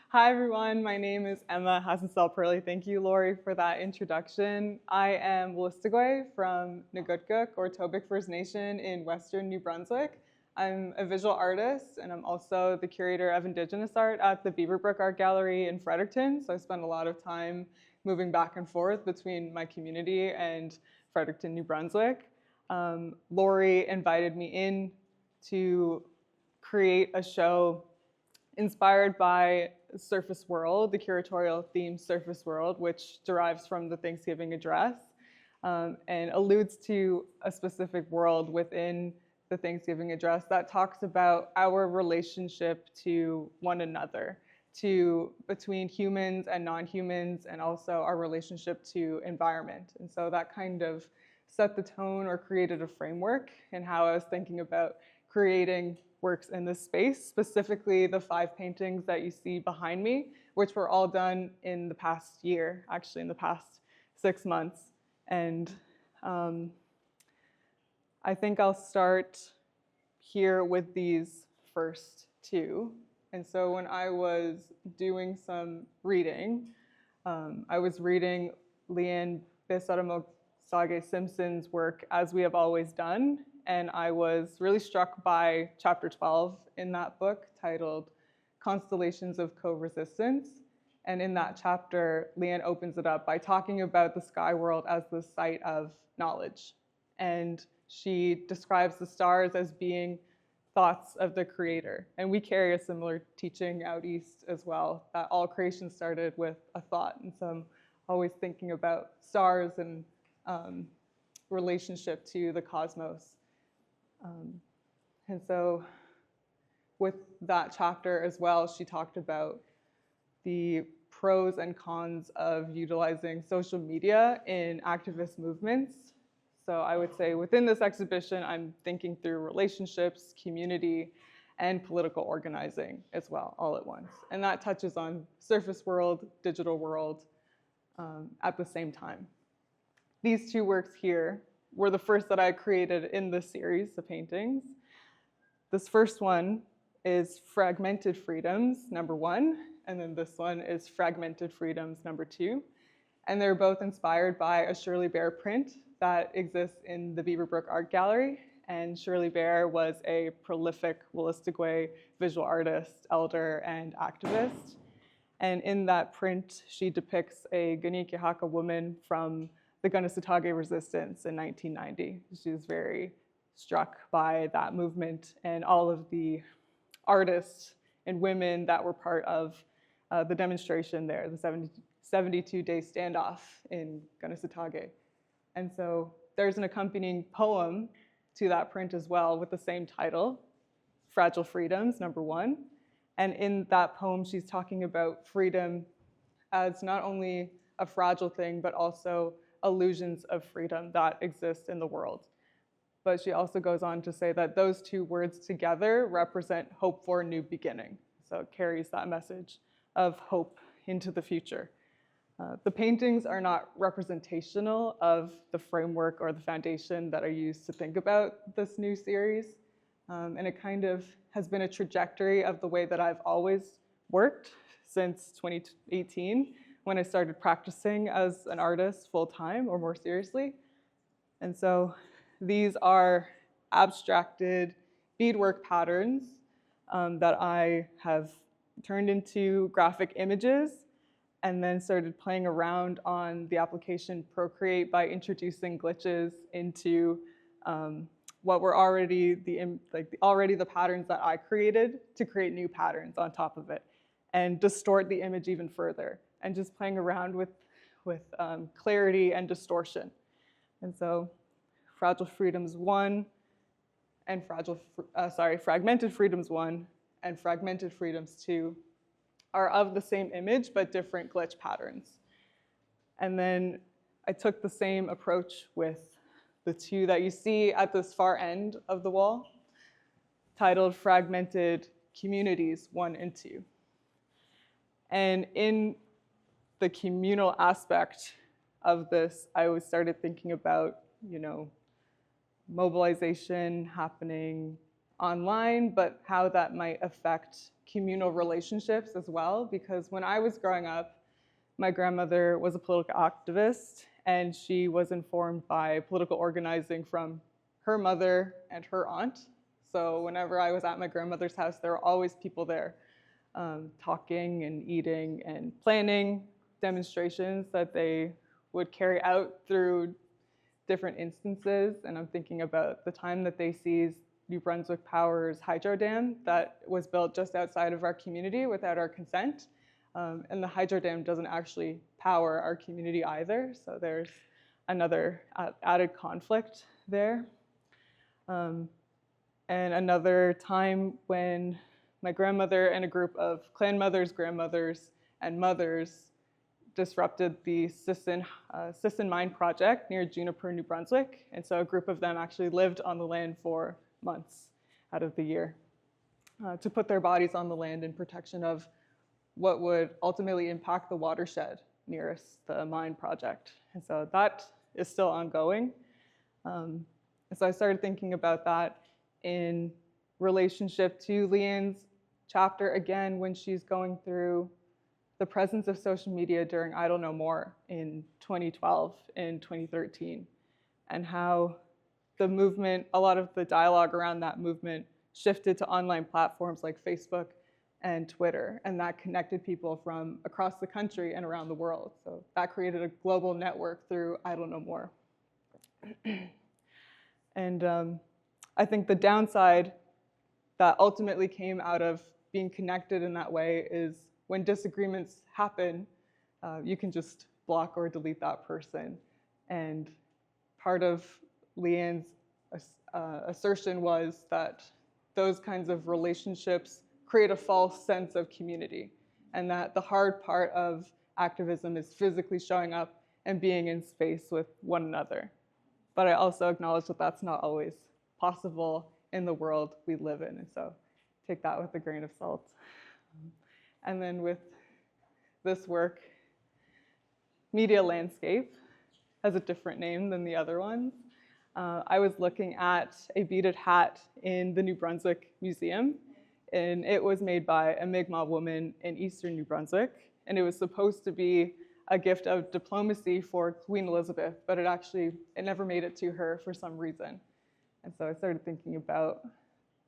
Hi everyone, my name is Emma Hassencahl-Perley. Thank you, Lori, for that introduction. I am Wolastoqey from Neqotkuk, or Tobique First Nation in Western New Brunswick. I'm a visual artist, and I'm also the Curator of Indigenous Art at the Beaverbrook Art Gallery in Fredericton. So I spend a lot of time moving back and forth between my community and Fredericton, New Brunswick. Lori invited me in to create a show inspired by Surface World, the curatorial theme Surface World, which derives from the Thanksgiving address and alludes to a specific world within the Thanksgiving address that talks about our relationship to one another, between humans and non-humans, and also our relationship to environment. And so that kind of set the tone or created a framework in how I was thinking about creating works in this space, specifically the 5 paintings that you see behind me, which were all done in the past year, actually in the past 6 months. And I think I'll start here with these first 2. And so when I was doing some reading, I was reading Leanne Simpson's work, As We Have Always Done, and I was really struck by chapter 12 in that book titled Constellations of Co-Resistance. And in that chapter, Leanne opens it up by talking about the sky world as the site of knowledge. And she describes the stars as being thoughts of the creator. And we carry a similar teaching out east as well, that all creation started with a thought. And so I'm always thinking about stars and relationship to the cosmos. And so with that chapter as well, she talked about the pros and cons of utilizing social media in activist movements. So I would say within this exhibition, I'm thinking through relationships, community, and political organizing as well, all at once. And that touches on surface world, digital world at the same time. These 2 works here were the first that I created in this series of paintings. This first one is Fragmented Freedoms, number 1, and then this one is Fragmented Freedoms, number 2. And they're both inspired by a Shirley Bear print that exists in the Beaverbrook Art Gallery. And Shirley Bear was a prolific Wolastoqey visual artist, elder, and activist. And in that print, she depicts a Gunniqihaka woman from the Wolastoqiyik resistance in 1990. She was very struck by that movement and all of the artists and women that were part of the demonstration there, the 72-day standoff in Wolastoqiyik. And so there's an accompanying poem to that print as well with the same title, Fragile Freedoms, number 1. And in that poem, she's talking about freedom as not only a fragile thing, but also illusions of freedom that exist in the world. But she also goes on to say that those 2 words together represent hope for a new beginning. So it carries that message of hope into the future. The paintings are not representational of the framework or the foundation that I used to think about this new series. And it kind of has been a trajectory of the way that I've always worked since 2018, when I started practicing as an artist full-time or more seriously. And so these are abstracted beadwork patterns that I have turned into graphic images and then started playing around on the application Procreate by introducing glitches into what were already the patterns that I created to create new patterns on top of it and distort the image even further, and just playing around with clarity and distortion. And so Fragile Freedoms 1 and Fragmented Freedoms 1 and Fragmented Freedoms 2 are of the same image, but different glitch patterns. And then I took the same approach with the 2 that you see at this far end of the wall, titled Fragmented Communities 1 and 2. And in the communal aspect of this, I started thinking about, mobilization happening online, but how that might affect communal relationships as well. Because when I was growing up, my grandmother was a political activist, and she was informed by political organizing from her mother and her aunt. So whenever I was at my grandmother's house, there were always people there talking and eating and planning demonstrations that they would carry out through different instances. And I'm thinking about the time that they seized New Brunswick Power's hydro dam that was built just outside of our community without our consent. And the hydro dam doesn't actually power our community either, so there's another added conflict there. And another time when my grandmother and a group of clan mothers, grandmothers, and mothers disrupted the sisson mine project near Juniper, New Brunswick. And so a group of them actually lived on the land for months out of the year to put their bodies on the land in protection of what would ultimately impact the watershed nearest the mine project. And so that is still ongoing. And so I started thinking about that in relationship to Leanne's chapter again when she's going through the presence of social media during Idle No More in 2012 and 2013, and how the movement, a lot of the dialogue around that movement shifted to online platforms like Facebook and Twitter, and that connected people from across the country and around the world. So that created a global network through Idle No More. And I think the downside that ultimately came out of being connected in that way is when disagreements happen, you can just block or delete that person. And part of Leanne's assertion was that those kinds of relationships create a false sense of community, and that the hard part of activism is physically showing up and being in space with one another. But I also acknowledge that that's not always possible in the world we live in, and so take that with a grain of salt. And then with this work, Media Landscape has a different name than the other ones. I was looking at a beaded hat in the New Brunswick Museum, and it was made by a Mi'kmaq woman in eastern New Brunswick, and it was supposed to be a gift of diplomacy for Queen Elizabeth, but it never made it to her for some reason. And so I started thinking about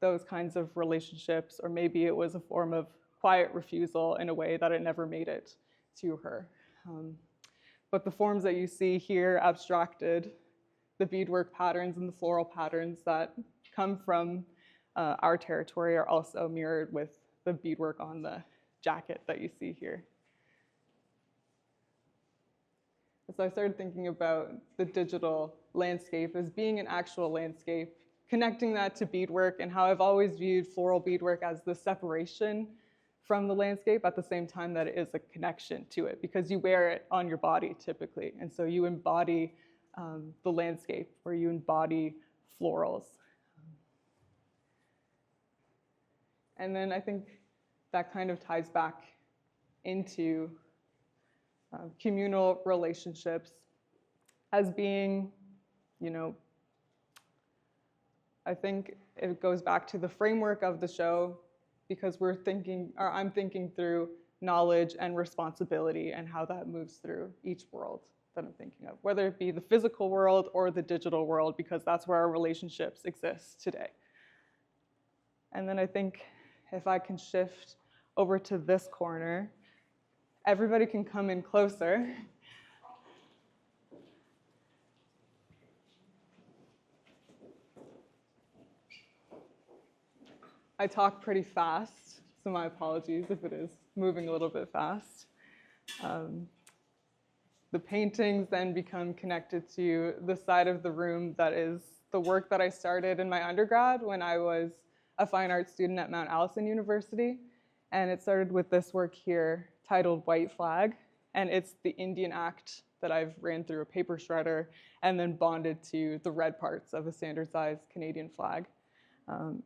those kinds of relationships, or maybe it was a form of quiet refusal in a way that it never made it to her. But the forms that you see here abstracted, the beadwork patterns and the floral patterns that come from our territory are also mirrored with the beadwork on the jacket that you see here. So I started thinking about the digital landscape as being an actual landscape, connecting that to beadwork, and how I've always viewed floral beadwork as the separation from the landscape at the same time that it is a connection to it, because you wear it on your body typically, and so you embody the landscape, or you embody florals. And then I think that kind of ties back into communal relationships as being, I think it goes back to the framework of the show, because I'm thinking through knowledge and responsibility and how that moves through each world that I'm thinking of, whether it be the physical world or the digital world, because that's where our relationships exist today. And then I think if I can shift over to this corner, everybody can come in closer. I talk pretty fast, so my apologies if it is moving a little bit fast. The paintings then become connected to the side of the room that is the work that I started in my undergrad when I was a fine arts student at Mount Allison University. And it started with this work here titled White Flag. And it's the Indian Act that I've ran through a paper shredder and then bonded to the red parts of a standard size Canadian flag.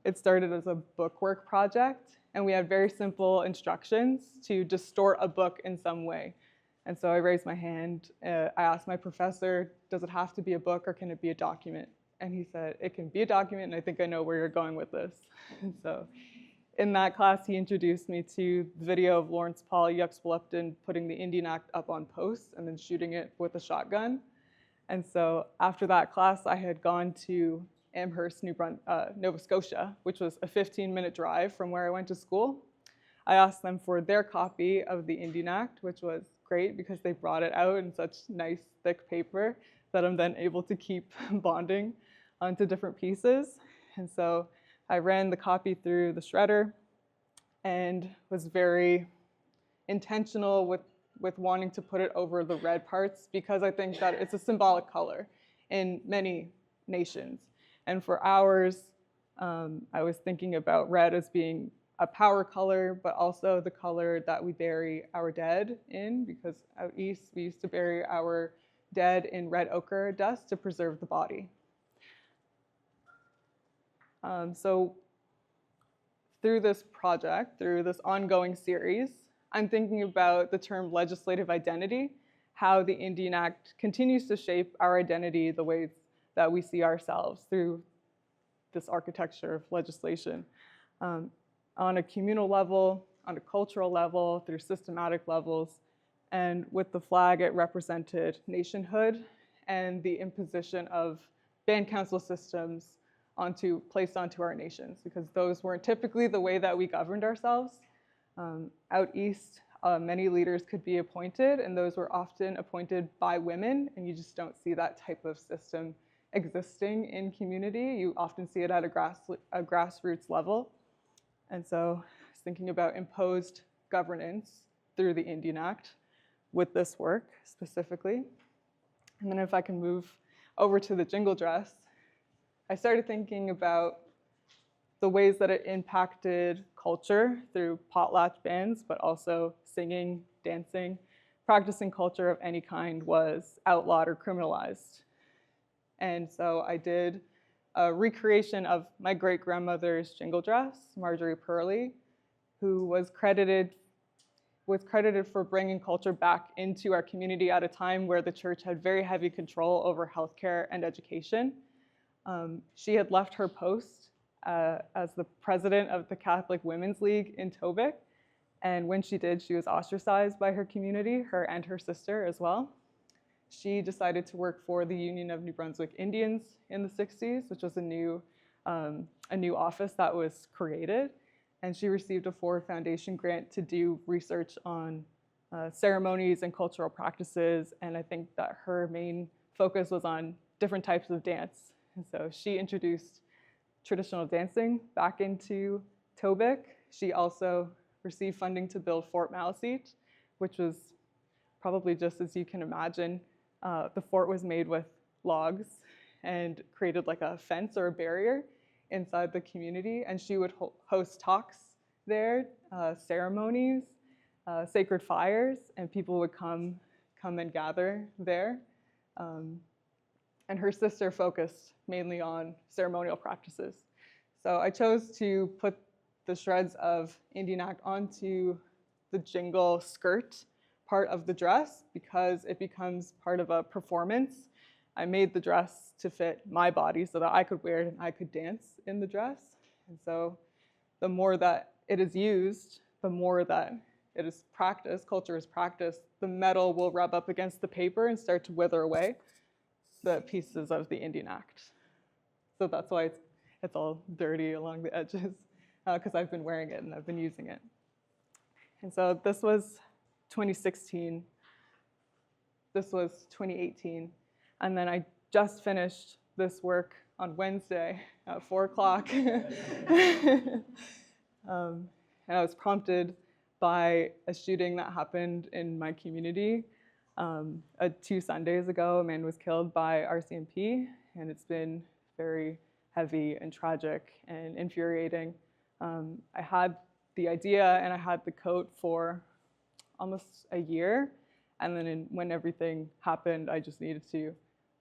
It started as a bookwork project, and we had very simple instructions to distort a book in some way. And so I raised my hand. I asked my professor, does it have to be a book or can it be a document? And he said, it can be a document, and I think I know where you're going with this. So in that class, he introduced me to the video of Lawrence Paul Yuxwelupton putting the Indian Act up on posts and then shooting it with a shotgun. And so after that class, I had gone to Amherst, Nova Scotia, which was a 15-minute drive from where I went to school. I asked them for their copy of the Indian Act, which was great because they brought it out in such nice, thick paper that I'm then able to keep bonding onto different pieces. And so I ran the copy through the shredder and was very intentional with wanting to put it over the red parts because I think that it's a symbolic color in many nations. And for ours, I was thinking about red as being a power color, but also the color that we bury our dead in, because out east, we used to bury our dead in red ochre dust to preserve the body. So through this project, through this ongoing series, I'm thinking about the term legislative identity, how the Indian Act continues to shape our identity the ways that we see ourselves through this architecture of legislation. On a communal level, on a cultural level, through systematic levels. And with the flag, it represented nationhood and the imposition of band council systems placed onto our nations, because those weren't typically the way that we governed ourselves. Out east, many leaders could be appointed, and those were often appointed by women, and you just don't see that type of system existing in community. You often see it at a grassroots level. And so I was thinking about imposed governance through the Indian Act with this work specifically. And then if I can move over to the jingle dress, I started thinking about the ways that it impacted culture through potlatch bands, but also singing, dancing. Practicing culture of any kind was outlawed or criminalized. And so I did a recreation of my great-grandmother's jingle dress, Marjorie Perley, who was credited for bringing culture back into our community at a time where the church had very heavy control over healthcare and education. She had left her post as the president of the Catholic Women's League in Tobique, and when she did, she was ostracized by her community, her and her sister as well. She decided to work for the Union of New Brunswick Indians in the 60s, which was a new office that was created. And she received a Ford Foundation grant to do research on ceremonies and cultural practices. And I think that her main focus was on different types of dance. And so she introduced traditional dancing back into Tobique. She also received funding to build Fort Maliseet, which was probably just as you can imagine. The fort was made with logs and created like a fence or a barrier inside the community. And she would host talks there, ceremonies, sacred fires, and people would come and gather there. And her sister focused mainly on ceremonial practices. So I chose to put the shreds of Indian Act onto the jingle skirt part of the dress because it becomes part of a performance. I made the dress to fit my body so that I could wear it and I could dance in the dress. And so the more that it is used, the more that it is practiced, culture is practiced, the metal will rub up against the paper and start to wither away the pieces of the Indian Act. So that's why it's all dirty along the edges, because I've been wearing it and I've been using it. And so this was 2016. This was 2018. And then I just finished this work on Wednesday at 4 o'clock. And I was prompted by a shooting that happened in my community. 2 Sundays ago, a man was killed by RCMP, and it's been very heavy and tragic and infuriating. I had the idea and I had the coat for almost a year, and then when everything happened, I just needed to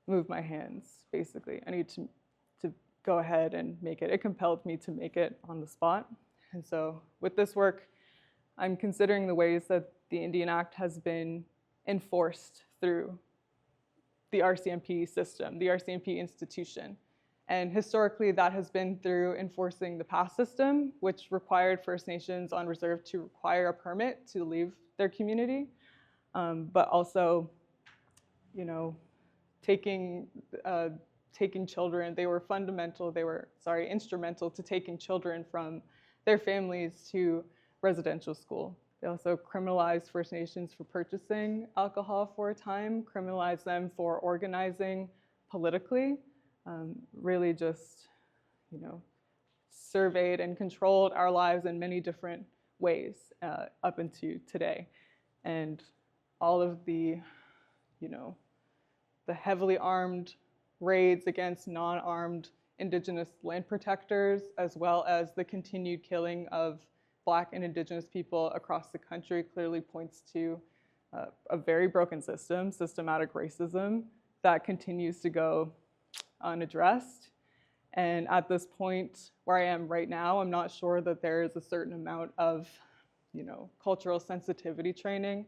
move my hands, basically. I needed to go ahead and make it. It compelled me to make it on the spot. And so with this work, I'm considering the ways that the Indian Act has been enforced through the RCMP system, the RCMP institution. And historically, that has been through enforcing the pass system, which required First Nations on reserve to require a permit to leave their community, but also, you know, taking children. They were instrumental to taking children from their families to residential school. They also criminalized First Nations for purchasing alcohol for a time, criminalized them for organizing politically, really just, you know, surveyed and controlled our lives in many different ways up into today. And all of the, you know, the heavily armed raids against non-armed Indigenous land protectors, as well as the continued killing of Black and Indigenous people across the country, clearly points to a very broken system, systematic racism that continues to go unaddressed. And at this point where I am right now, I'm not sure that there is a certain amount of, you know, cultural sensitivity training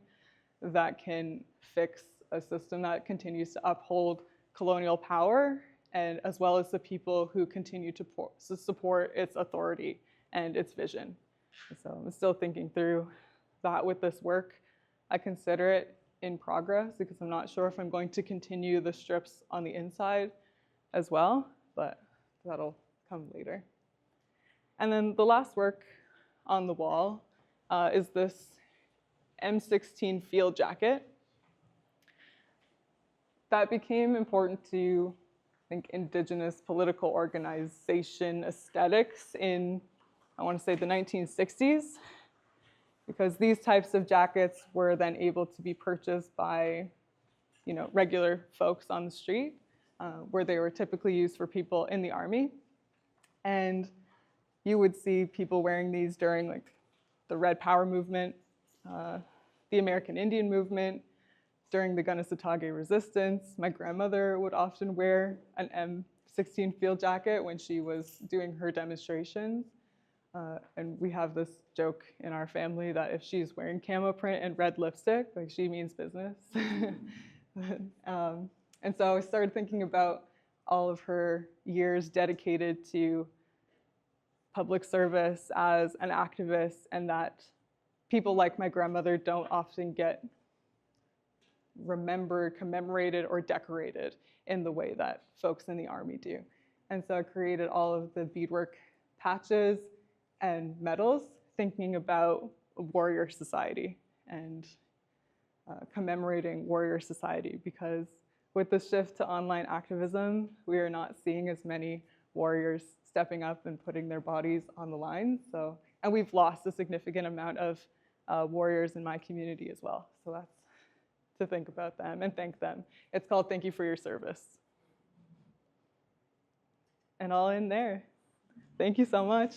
that can fix a system that continues to uphold colonial power, and as well as the people who continue to support its authority and its vision. So I'm still thinking through that with this work. I consider it in progress because I'm not sure if I'm going to continue the strips on the inside as well, but that'll come later. And then the last work on the wall is this M16 field jacket. That became important to, I think, Indigenous political organization aesthetics in, I want to say, the 1960s, because these types of jackets were then able to be purchased by, you know, regular folks on the street, where they were typically used for people in the army. And you would see people wearing these during, like, the Red Power movement, the American Indian movement, during the Wolastoqey resistance. My grandmother would often wear an M16 field jacket when she was doing her demonstrations. And we have this joke in our family that if she's wearing camo print and red lipstick, like, she means business. And so I started thinking about all of her years dedicated to public service as an activist, and that people like my grandmother don't often get remembered, commemorated, or decorated in the way that folks in the Army do. And so I created all of the beadwork patches and medals, thinking about warrior society and commemorating warrior society, because with the shift to online activism, we are not seeing as many warriors stepping up and putting their bodies on the line. So, and we've lost a significant amount of warriors in my community as well. So that's to think about them and thank them. It's called Thank You for Your Service. And all in there. Thank you so much.